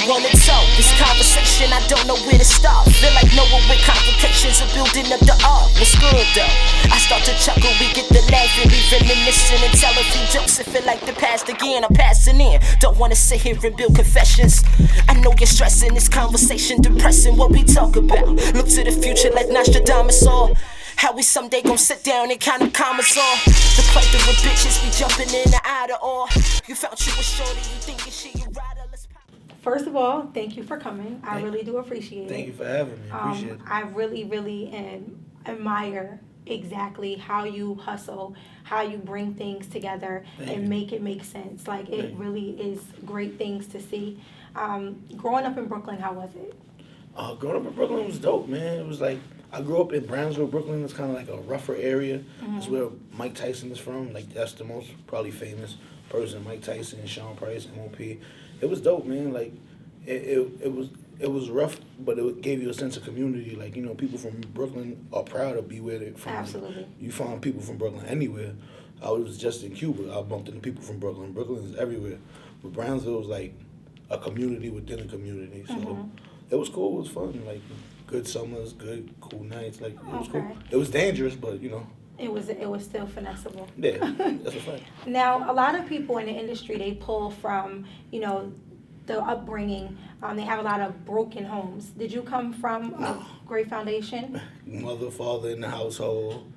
wanna talk. This conversation, I don't know where to start. Feel like Noah with complications of building up the ark. What's good though? I start to chuckle, we get the laughing, we reminiscing and tell a few jokes. It feel like the past again, I'm passing in. Don't wanna sit here and build confessions. I know you're stressing, this conversation depressing. What we talk about? Look to the future like Nostradamus or how we someday gon' sit down and count the commas on. The plethora of bitches, we jumping in the outer or you found you a shorty, you thinking she a rider. Let's pop. First of all, thank you for coming. I really do appreciate it. Thank you for having me. Appreciate it. I really admire exactly how you hustle, how you bring things together and make it make sense. Like it really is great things to see. Growing up in Brooklyn, how was it? Growing up in Brooklyn was dope, man. It was like, I grew up in Brownsville, Brooklyn. It's kind of like a rougher area. That's where Mike Tyson is from. Like, that's the most probably famous person, Mike Tyson, Sean Price, M.O.P. It was dope, man. Like, it was rough, but it gave you a sense of community. Like, you know, people from Brooklyn are proud to be where they're from. Absolutely. You find people from Brooklyn anywhere. I was just in Cuba. I bumped into people from Brooklyn. Brooklyn is everywhere. But Brownsville was like a community within a community. So it was cool. It was fun. Like, good summers, good, cool nights. Like, it was cool. It was dangerous, but, you know. It was still finessable. Yeah, that's a fact. Now, a lot of people in the industry, they pull from, you know, the upbringing. They have a lot of broken homes. Did you come from a great foundation? Mother, father in the household,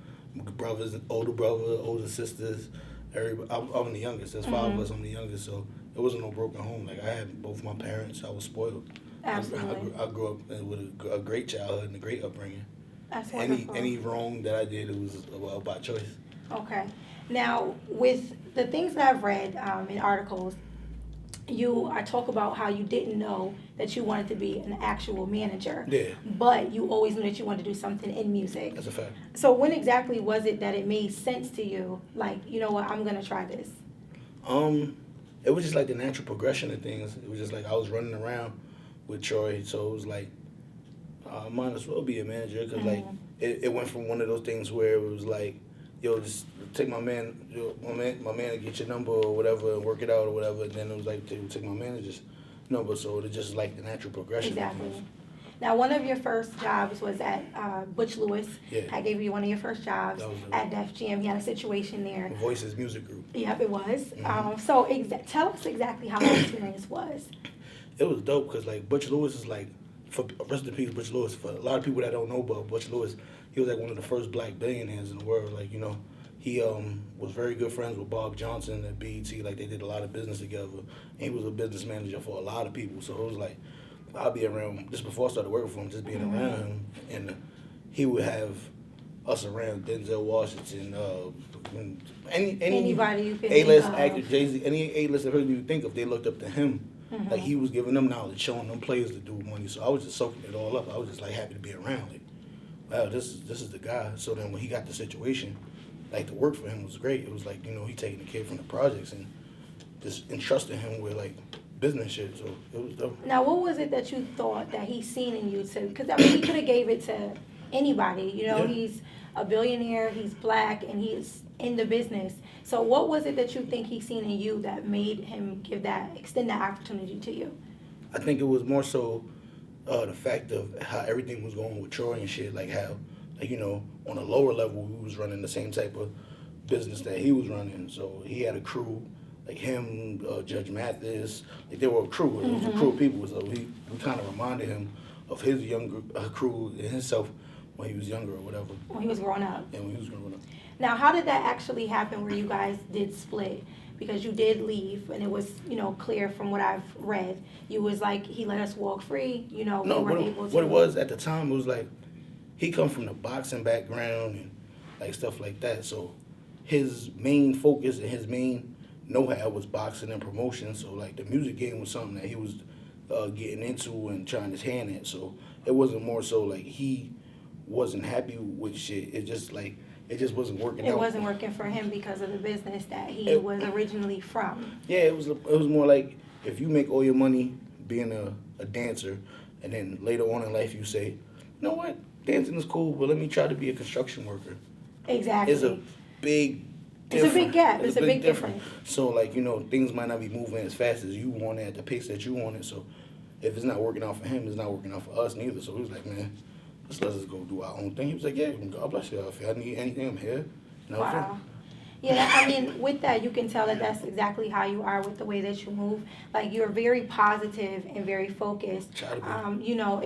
brothers, older sisters. Everybody. I'm the youngest. There's 5 of us. I'm the youngest, so it wasn't no broken home. Like, I had both my parents. I was spoiled. Absolutely. I grew up with a great childhood and a great upbringing. That's wonderful. Any wrong that I did, it was by choice. Okay. Now, with the things that I've read in articles, I talk about how you didn't know that you wanted to be an actual manager. Yeah. But you always knew that you wanted to do something in music. That's a fact. So when exactly was it that it made sense to you? Like, you know what, I'm going to try this. It was just like the natural progression of things. It was just like I was running around with Troy, so it was like, I might as well be a manager, because like it went from one of those things where it was like, yo, just take my man to get your number or whatever and work it out or whatever, and then it was like, take my manager's number, so it just like the natural progression. Exactly. Now, one of your first jobs was at Butch Lewis. Yeah. I gave you one of your first jobs at Def Jam. He had a situation there. Voices Music Group. Yep, it was. So tell us exactly how that experience was. It was dope because like Butch Lewis is like, for rest in peace, Butch Lewis. For a lot of people that don't know about Butch Lewis, he was like one of the first black billionaires in the world. Like, you know, he was very good friends with Bob Johnson at BET. Like, they did a lot of business together. And he was a business manager for a lot of people. So it was like, I'd be around, just before I started working for him, just being around him. And he would have us around Denzel Washington, Anybody you can A-list think of. actor, Jay-Z, any A-list person you think of, they looked up to him. Like, he was giving them knowledge, showing them players to do money. So I was just soaking it all up. I was just like happy to be around. Like, wow, this is the guy. So then when he got the situation, like, the work for him was great. It was like, you know, he taking the kid from the projects and just entrusting him with like business shit. So it was dope. Now, what was it that you thought that he seen in you to? Because I mean, he could have gave it to anybody. You know, he's a billionaire, he's black, and he's in the business. So what was it that you think he seen in you that made him extend that opportunity to you? I think it was more so the fact of how everything was going with Troy and shit. Like how, like, you know, on a lower level, we was running the same type of business that he was running. So he had a crew, like him, Judge Mathis. Like, they were a crew. It was a crew of people. So we kind of reminded him of his younger crew and himself when he was younger or whatever. When he was growing up. Yeah, when he was growing up. Now, how did that actually happen where you guys did split? Because you did leave, and it was, you know, clear from what I've read. You was like, he let us walk free, you know, no, we were able to. What it was at the time, it was like, he come from the boxing background and like stuff like that. So his main focus and his main know-how was boxing and promotion. So like the music game was something that he was getting into and trying his hand at. So it wasn't more so like he wasn't happy with shit. It just like, it just wasn't working out. It wasn't working for him because of the business that he was originally from. Yeah, it was more like, if you make all your money being a dancer, and then later on in life you say, you know what, dancing is cool, but let me try to be a construction worker. Exactly. It's a big difference. It's a big gap. It's a big difference. So like, you know, things might not be moving as fast as you want it, at the pace that you want it. So if it's not working out for him, it's not working out for us neither. So he was like, man, let's go do our own thing. He was like, yeah, God bless you. If I need anything, I'm here. You know what I'm Wow. saying? Yeah, I mean, with that, you can tell that that's exactly how you are with the way that you move. Like, you're very positive and very focused. Try to be. You know,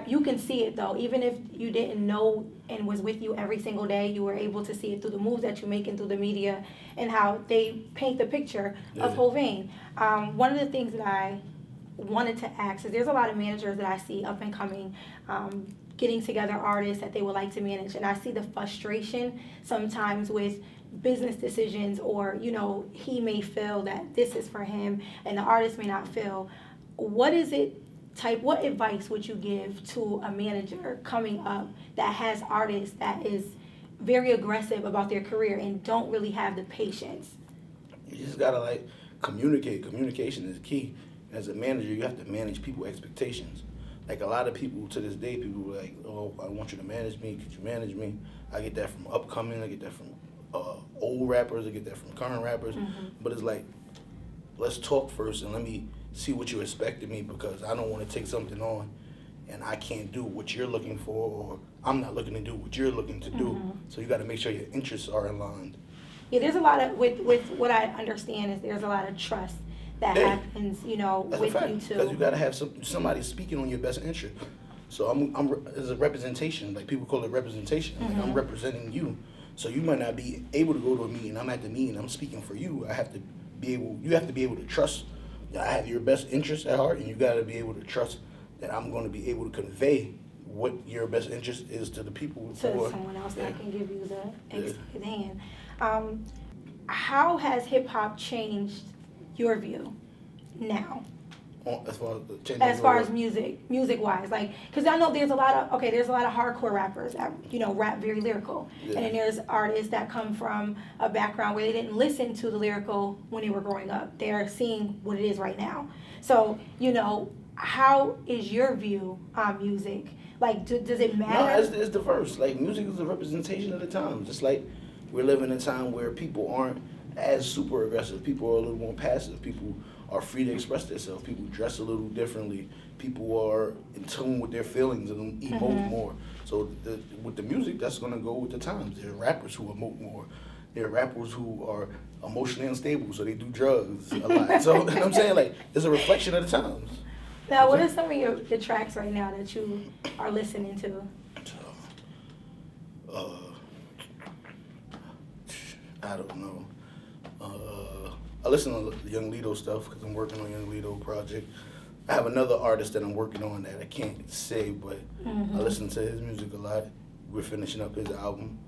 you can see it, though. Even if you didn't know and was with you every single day, you were able to see it through the moves that you make and through the media and how they paint the picture of Yeah. Hovain. One of the things that I wanted to ask is there's a lot of managers that I see up and coming, getting together artists that they would like to manage, and I see the frustration sometimes with business decisions, or you know, he may feel that this is for him and the artist may not feel. What advice would you give to a manager coming up that has artists that is very aggressive about their career and don't really have the patience? You just gotta like communicate. Communication is key. As a manager, you have to manage people's expectations. Like a lot of people to this day, people are like, oh, I want you to manage me. Could you manage me? I get that from upcoming. I get that from old rappers. I get that from current rappers. Mm-hmm. But it's like, let's talk first and let me see what you expect of me, because I don't want to take something on and I can't do what you're looking for, or I'm not looking to do what you're looking to do. Mm-hmm. So you got to make sure your interests are aligned. Yeah, there's a lot of with what I understand is there's a lot of trust that Yeah. happens, you know, That's with a fact, you because you two. got to have somebody speaking on your best interest. So I'm as a representation, like people call it representation. Like I'm representing you. So you might not be able to go to a meeting. I'm at the meeting. I'm speaking for you. You have to be able to trust that I have your best interest at heart, and you got to be able to trust that I'm going to be able to convey what your best interest is to the people. To who are- someone else yeah. that can give you the Yeah. extended hand. How has hip hop changed your view now? As far as the change As of far your- as music wise, like, because I know there's a lot of hardcore rappers that, you know, rap very lyrical, Yeah. and then there's artists that come from a background where they didn't listen to the lyrical when they were growing up. They're seeing what it is right now. So, you know, how is your view on music? Like, does it No, matter? it's diverse. Like music is a representation of the time. Just like we're living in a time where people aren't as super aggressive. People are a little more passive. People are free to express themselves. People dress a little differently. People are in tune with their feelings and emote more. So with the music, that's gonna go with the times. There are rappers who emote more. There are rappers who are emotionally unstable, so they do drugs a lot. So you know what I'm saying, like, it's a reflection of the times. Now, what are some of the tracks right now that you are listening to? I don't know. I listen to Young Lito stuff because I'm working on Young Lito project. I have another artist that I'm working on that I can't say, but I listen to his music a lot. We're finishing up his album.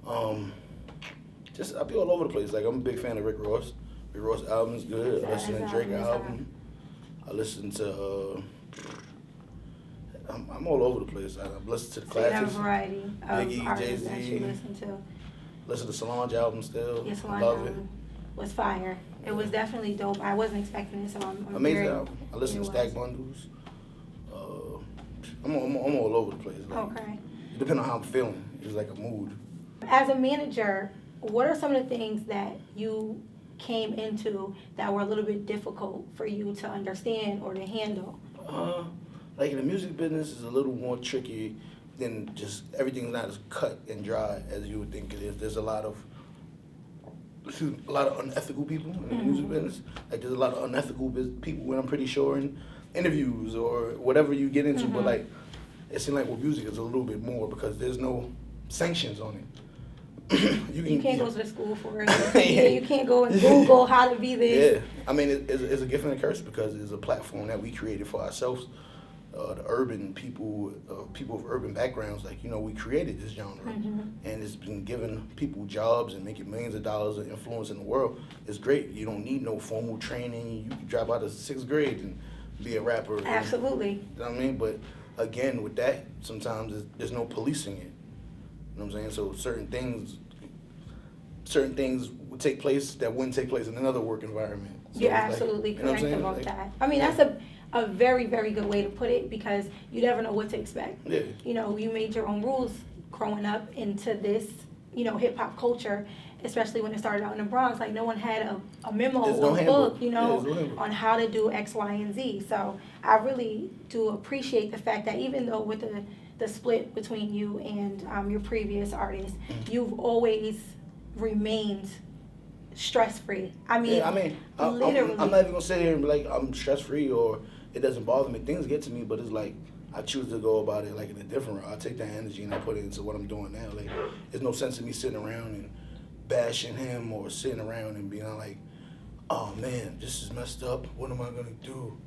I be all over the place. Like, I'm a big fan of Rick Ross. Rick Ross' album is good. I listen to His Drake album is album. I listen to. I'm all over the place. I listen to the So you have a classics. variety of Biggie, artists that Jay-Z. you listen to. Listen to Solange album still. Yes, I love it. was fire. It was definitely dope. I wasn't expecting it, so I'm Amazing very, album. I listen to it Stack was. Bundles. I'm all over the place. Like, Okay. it depends on how I'm feeling. It's like a mood. As a manager, what are some of the things that you came into that were a little bit difficult for you to understand or to handle? Like in the music business, is a little more tricky than just everything's not as cut and dry as you would think it is. There's a lot of unethical people in the music business. Like there's a lot of unethical people when I'm pretty sure in interviews or whatever you get into. But like it seems like with music it's a little bit more because there's no sanctions on it. You can't go to the school for it. You can't go and Google how to be this. Yeah, I mean it's a gift and a curse because it's a platform that we created for ourselves. The urban people, people of urban backgrounds, like, you know, we created this genre, and it's been giving people jobs and making millions of dollars of influence in the world. It's great. You don't need no formal training. You can drop out of 6th grade and be a rapper. Absolutely. You know what I mean? But again, with that, sometimes there's no policing it. You know what I'm saying? So certain things would take place that wouldn't take place in another work environment. So You're it's like, absolutely you know what I'm correct saying? about Like, that. I mean, that's a very, very good way to put it because you never know what to expect. Yeah. You know, you made your own rules growing up into this hip hop culture, especially when it started out in the Bronx. Like no one had a memo There's or no a handbook. book, Yeah, there's no handbook. on how to do X, Y, and Z. So I really do appreciate the fact that even though with the split between you and your previous artist, you've always remained stress free. I mean, Yeah, I mean, literally. I'm not even gonna sit here and be like I'm stress free or it doesn't bother me. Things get to me, but it's like I choose to go about it like in a different route. I take that energy and I put it into what I'm doing now. Like, there's no sense in me sitting around and bashing him or sitting around and being like, oh man, this is messed up. What am I gonna do?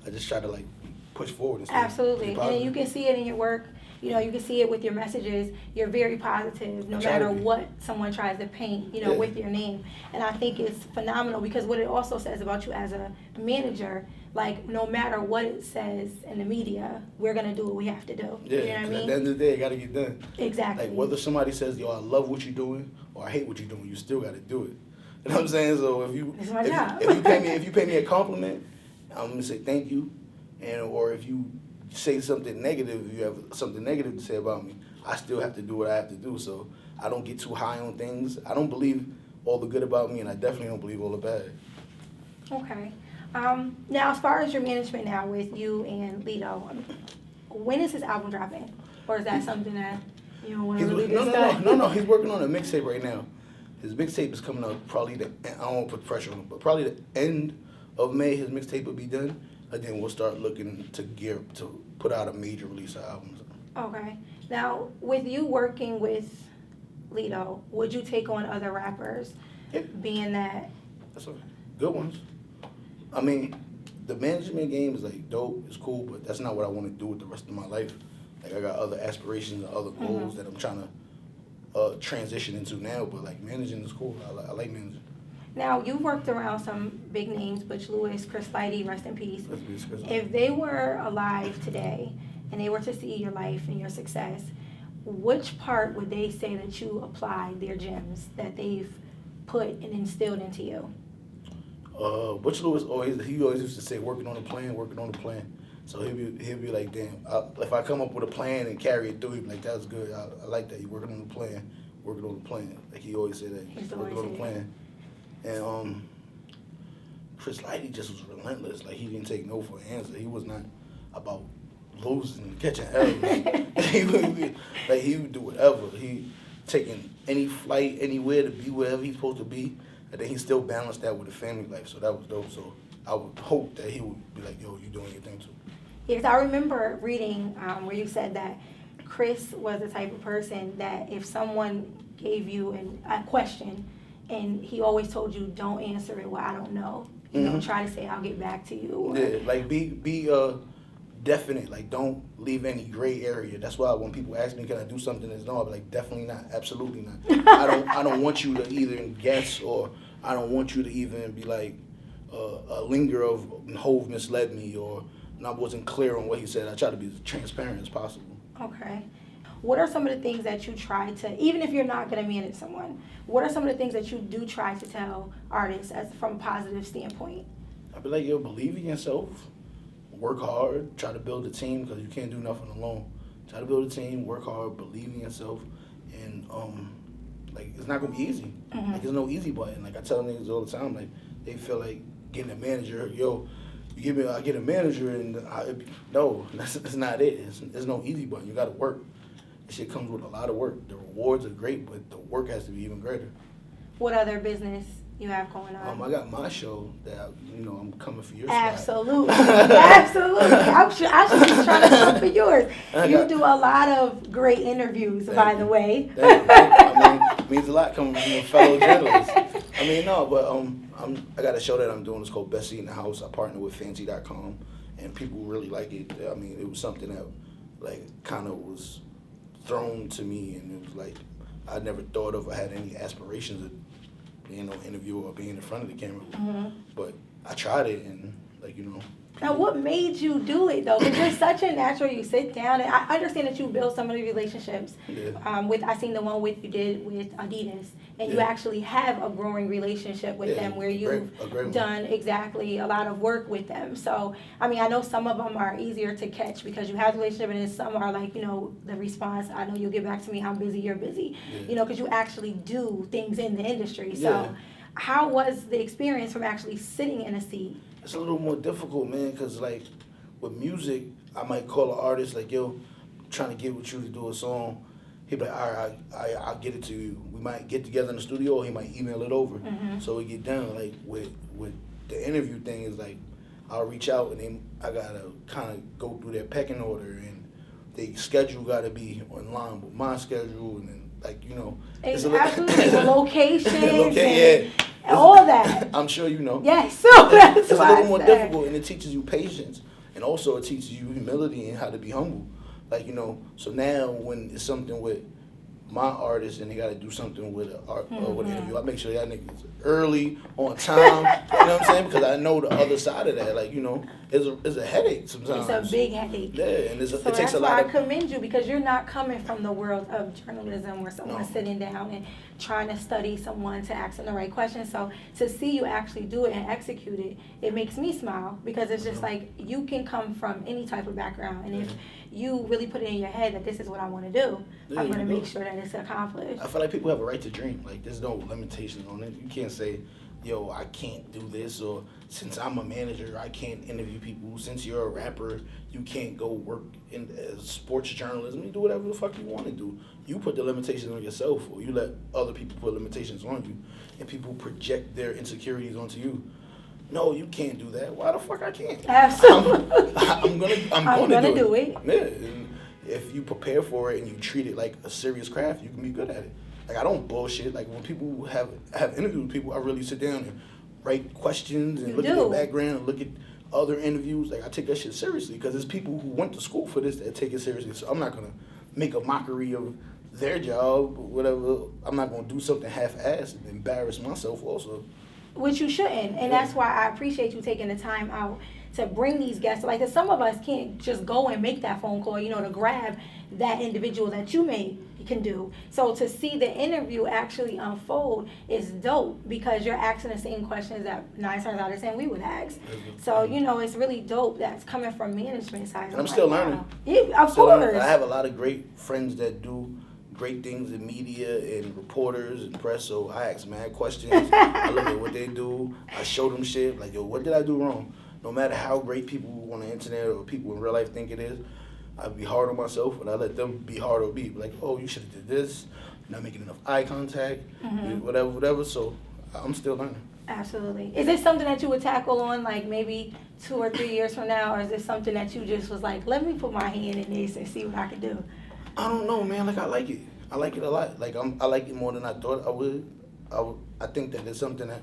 I just try to like push forward and Absolutely, and you can see it in your work. You can see it with your messages. You're very positive, no matter what someone tries to paint, with your name. And I think it's phenomenal because what it also says about you as a manager, like no matter what it says in the media, we're gonna do what we have to do. Yeah, you know what I mean? At the end of the day, it gotta get done. Exactly. Like whether somebody says, yo, I love what you're doing or I hate what you're doing, you still gotta do it. You know what I'm saying? So if you pay me a compliment, I'm gonna say thank you, or if you say something negative, if you have something negative to say about me, I still have to do what I have to do. So I don't get too high on things. I don't believe all the good about me, and I definitely don't believe all the bad. Okay. Now, as far as your management now with you and Lito, when is his album dropping? Or is that something that you don't want to really discuss? No. He's working on a mixtape right now. His mixtape is coming out probably I don't want to put pressure on him, but probably the end of May his mixtape will be done. And then we'll start looking to put out a major release of albums. Okay. Now, with you working with Lito, would you take on other rappers? Yeah. Being that... That's okay. Good ones. I mean, the management game is like dope, it's cool, but that's not what I want to do with the rest of my life. Like I got other aspirations and other goals that I'm trying to transition into now, but like managing is cool. I like managing. Now, you've worked around some big names, Butch Lewis, Chris Lighty, rest in peace. Chris If they were alive today and they were to see your life and your success, which part would they say that you applied their gems that they've put and instilled into you? Butch Lewis always used to say, working on a plan. So he'll be like, damn, if I come up with a plan and carry it through, he'd be like, that's good. I like that. You're working on the plan. Like he always said that. He's working on the plan. And Chris Lighty just was relentless. Like he didn't take no for an answer. He was not about losing, catching errors. he would do whatever. He taking any flight anywhere to be wherever he's supposed to be, and then he still balanced that with a family life. So that was dope. So I would hope that he would be like, yo, you doing your thing too. Yes, I remember reading where you said that Chris was the type of person that if someone gave you a question and he always told you, don't answer it, well, I don't know. Try to say, I'll get back to you. Or, yeah, like be definite. Like don't leave any gray area. That's why when people ask me, can I do something that's no, I'll be like, definitely not, absolutely not. I don't want you to either guess or I don't want you to even be like a linger of Hov misled me or I wasn't clear on what he said. I try to be as transparent as possible. Okay. What are some of the things that you try to, even if you're not going to manage someone, what are some of the things that you do try to tell artists from a positive standpoint? I'd be like, yo, believe in yourself, work hard, try to build a team because you can't do nothing alone. Try to build a team, work hard, believe in yourself, and like it's not gonna be easy. Like there's no easy button. Like I tell niggas all the time, like they feel like getting a manager, yo. I get a manager, and no, that's not it. There's no easy button. You got to work. This shit comes with a lot of work. The rewards are great, but the work has to be even greater. What other business you have going on? I got my show that I'm coming for your Absolutely, absolutely. I should be trying to come for yours. You do a lot of great interviews, by the way. It means a lot coming from a fellow journalist. I got a show that I'm doing. It's called Best Seat in the House. I partner with Fancy.com, and people really like it. I mean, it was something that, like, kind of was thrown to me, and it was like I never thought of. I had any aspirations of being on interview or being in front of the camera, but I tried it, and Now, what made you do it though? Because you're such a natural. You sit down, and I understand that you build some of the relationships. With I seen the one with you did with Adidas, and you actually have a growing relationship with them where you've done exactly a lot of work with them. So, I mean, I know some of them are easier to catch because you have a relationship, and then some are like, you know, the response. I know you'll get back to me. I'm busy. You're busy. You know, because you actually do things in the industry. So, how was the experience from actually sitting in a seat? It's a little more difficult, man, because, like, with music, I might call an artist, like, yo, I'm trying to get with you to do a song. He'd be like, all right, I'll get it to you. We might get together in the studio, or he might email it over. So we get done. Like, with the interview thing is, like, I'll reach out, and then I got to kind of go through their pecking order, and the schedule got to be in line with my schedule, and then, like, you know. It's absolutely the locations and all that. I'm sure you know. Yes, so that's it's a little more difficult, and it teaches you patience, and also it teaches you humility and how to be humble. Like, you know, so now when it's something with my artist and they got to do something with an art or with an interview, I make sure that nigga's early, on time. You know what I'm saying? Because I know the other side of that. Like, you know, it's a headache sometimes. It's a big headache. Yeah, and it takes a lot. That's why I commend you, because you're not coming from the world of journalism where someone's sitting down and trying to study someone to ask them the right questions. So to see you actually do it and execute it, it makes me smile, because it's just like you can come from any type of background, and if you really put it in your head that this is what I want to do, I'm going to make sure that it's accomplished. I feel like people have a right to dream. Like, there's no limitations on it. You can't say, yo, I can't do this, or since I'm a manager, I can't interview people. Since you're a rapper, you can't go work in sports journalism. You do whatever the fuck you want to do. You put the limitations on yourself, or you let other people put limitations on you, and people project their insecurities onto you. No, you can't do that. Why the fuck I can't? Absolutely. I'm gonna do it. Yeah, and if you prepare for it and you treat it like a serious craft, you can be good at it. Like, I don't bullshit. Like, when people have interviews with people, I really sit down and write questions and look at their background and look at other interviews. Like, I take that shit seriously, because there's people who went to school for this that take it seriously. So I'm not gonna make a mockery of their job or whatever. I'm not gonna do something half-assed and embarrass myself also. Which you shouldn't, and that's why I appreciate you taking the time out to bring these guests. Like, 'cause some of us can't just go and make that phone call, you know, to grab that individual that you can do. So to see the interview actually unfold is dope, because you're asking the same questions that 9 times out of 10 we would ask. So, you know, it's really dope that's coming from management side. And I'm still learning. Wow. Yeah, of course. I have a lot of great friends that do great things in media and reporters and press, so I ask mad questions. I look at what they do. I show them shit. Like, yo, what did I do wrong? No matter how great people on the internet or people in real life think it is, I be hard on myself, and I let them be hard on me. Like, oh, you should have did this. You're not making enough eye contact. Whatever. So I'm still learning. Absolutely. Is this something that you would tackle on, like, maybe 2 or 3 years from now, or is this something that you just was like, let me put my hand in this and see what I can do? I don't know, man. Like, I like it. I like it a lot. Like, I like it more than I thought I would. I think that it's something that,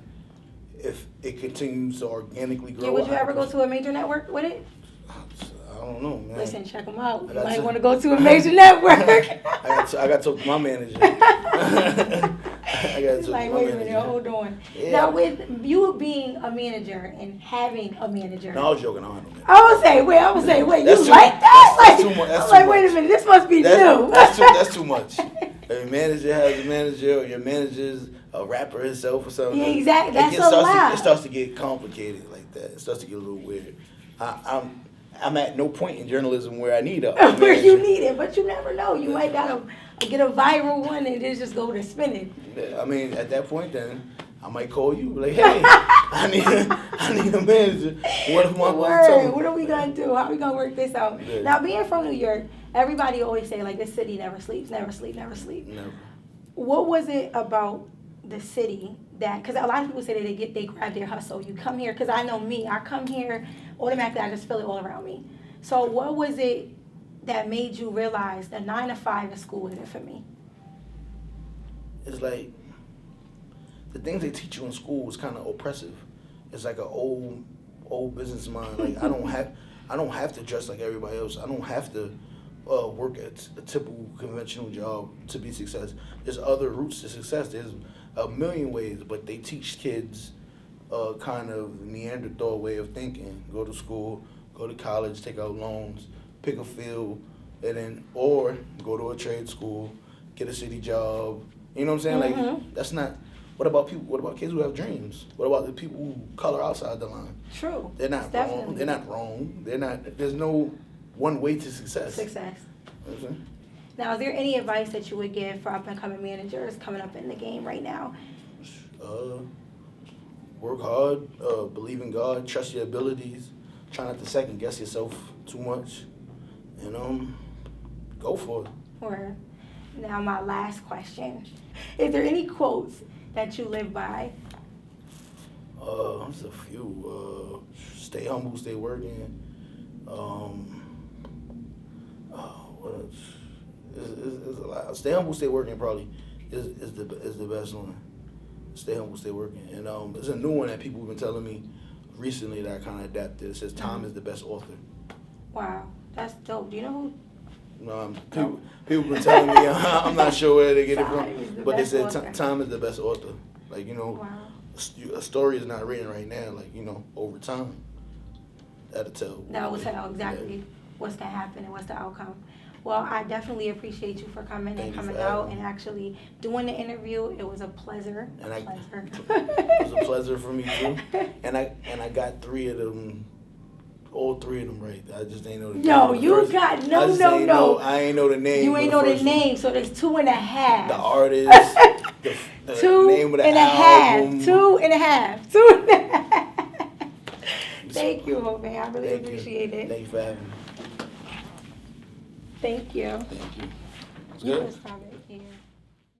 if it continues to organically grow. Yeah, would you ever go to a major network with it? I don't know, man. Listen, check them out. You might want to go to a major network. I got to talk to my manager. I got to talk to my wait a manager. minute, hold on. Yeah. Now, with you being a manager and having a manager. No, I was joking. I don't know. I would say, wait, That's you too- like that? That's too much. That's I'm too like, wait a much. minute, this must be new. That's too much. If your manager has a manager, or your manager's a rapper himself or something. Yeah, exactly. That's a lot. It starts to get complicated like that. It starts to get a little weird. I'm at no point in journalism where I need a Where manager. you need it, but you never know. You might gotta get a viral one and it just go to spinning. I mean, at that point, then I might call you, like, hey, I need a manager. What are we gonna do? How are we gonna work this out? Yeah. Now, being from New York, everybody always say, like, this city never sleeps. Never. What was it about the city that, because a lot of people say that they grab their hustle. You come here, because I know me, I come here, automatically I just feel it all around me. So what was it that made you realize the 9 to 5 in school isn't for me? It's like, the things they teach you in school is kind of oppressive. It's like an old business mind. Like, I don't have to dress like everybody else. I don't have to work at a typical conventional job to be success. There's other routes to success. There's a million ways, but they teach kids kind of Neanderthal way of thinking. Go to school, go to college, take out loans, pick a field, and then or go to a trade school, get a city job. You know what I'm saying? Like that's not. What about people? What about kids who have dreams? What about the people who color outside the line? True. They're not wrong. They're not wrong. They're not. There's no one way to success. Success. You know what I'm saying? Now, is there any advice that you would give for up and coming managers coming up in the game right now? Work hard, believe in God, trust your abilities, try not to second guess yourself too much, and go for it. Or now my last question. Is there any quotes that you live by? There's a few. Stay humble, stay working. What else? It's a lot. Stay humble, stay working probably is the best one. Stay humble, stay working. And there's a new one that people have been telling me recently that I kind of adapted. It says time is the best author. Wow, that's dope. Do you know who? No, people been telling me. I'm not sure where they get it from, but they said time is the best author. Like Wow. a story is not written right now. Like over time, that'll tell. That will tell exactly what's gonna happen and what's the outcome. Well, I definitely appreciate you for coming and coming out and actually doing the interview. It was a pleasure. It was a pleasure for me too. And I got 3 of them. All 3 of them right. I just ain't know the name. No, you got no. I ain't know the name. You ain't know the name, so there's 2.5. The artist, the name of the album. 2.5. 2.5. Thank you, Hovain. I really appreciate it. Thank you for having me. Thank you. Thank you. It's You good. can stop it.